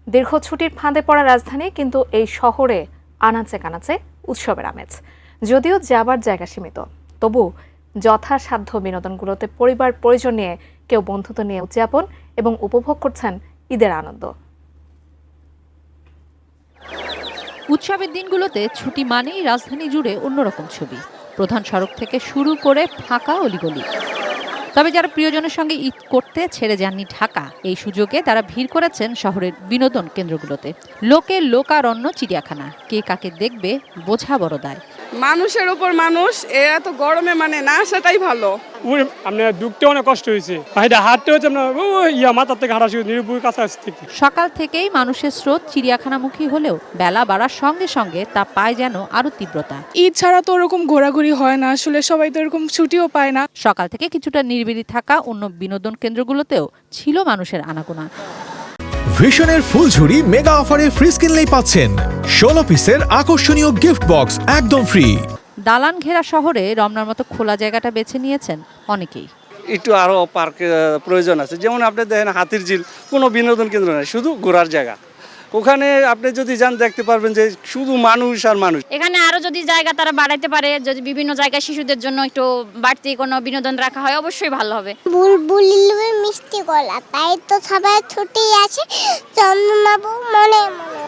দীর্ঘ ছুটির ফাঁদে পড়া রাজধানী, কিন্তু এই শহরে আনাচে কানাচে উৎসবের আমেজ। যদিও যাবার জায়গা সীমিত, তবু যথাসাধ্য বিনোদনগুলোতে পরিবার পরিজন নিয়ে, কেউ বন্ধুত্ব নিয়ে উদযাপন এবং উপভোগ করছেন ঈদের আনন্দ। উৎসবের দিনগুলোতে ছুটি মানেই রাজধানী জুড়ে অন্যরকম ছবি। প্রধান সড়ক থেকে শুরু করে ফাঁকা অলিগলি। তবে যারা প্রিয়জনের সঙ্গে ঈদ করতে ছেড়ে যাননি ঢাকা, এই সুযোগে তারা ভিড় করেছেন শহরের বিনোদন কেন্দ্রগুলোতে। লোকে লোকারণ্য চিড়িয়াখানা, কে কাকে দেখবে বোঝা বড় দায়। মানুষের উপর মানুষ, এত গরমে মানে না সেটাই ভালো। আপনার দুঃখতে অনেক কষ্ট হয়েছে, হাঁটতে হচ্ছে আপনার মাথার থেকে হাঁটা নিরুপুর কাছাকাছি থেকে। সকাল থেকেই মানুষের স্রোত চিড়িয়াখানামুখী হলেও বেলা বাড়ার সঙ্গে সঙ্গে তা পায় যেন আরো তীব্রতা। ঈদ ছাড়া তো ওরকম ঘোরাঘুরি হয় না, আসলে সবাই তো এরকম ছুটিও পায় না। সকাল থেকে কিছুটা নিরিবিলি থাকা অন্য বিনোদন কেন্দ্রগুলোতেও ছিল মানুষের আনাগোনা। ভিশনের ফুলঝুরি মেগা অফারে ফ্রিজ কিনলেই পাচ্ছেন 16 পিসের আকর্ষণীয় গিফট বক্স একদম ফ্রি। দালান ঘেরা শহরে রমনার মতো খোলা জায়গাটা বেছে নিয়েছেন অনেকেই। একটু আরও পার্কের প্রয়োজন আছে, যেমন আপনি দেখেন হাতিরঝিল কোনো বিনোদন কেন্দ্র নয়, শুধু ঘোরার জায়গা। ওখানে আপনি যদি যান দেখতে পারবেন যে শুধু মানুষ আর মানুষ। এখানে আরো যদি জায়গা তারা বাড়াইতে পারে, যদি বিভিন্ন জায়গায় শিশুদের জন্য একটু বাড়তি কোনো বিনোদন রাখা হয়, অবশ্যই ভালো হবে। বুলবুলির মিষ্টি গলা, তাই তো সবাই ছুটি আছে চন্দনাবু মনে মনে।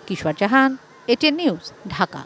কিশোর জাহান, এটিএন নিউজ, ঢাকা।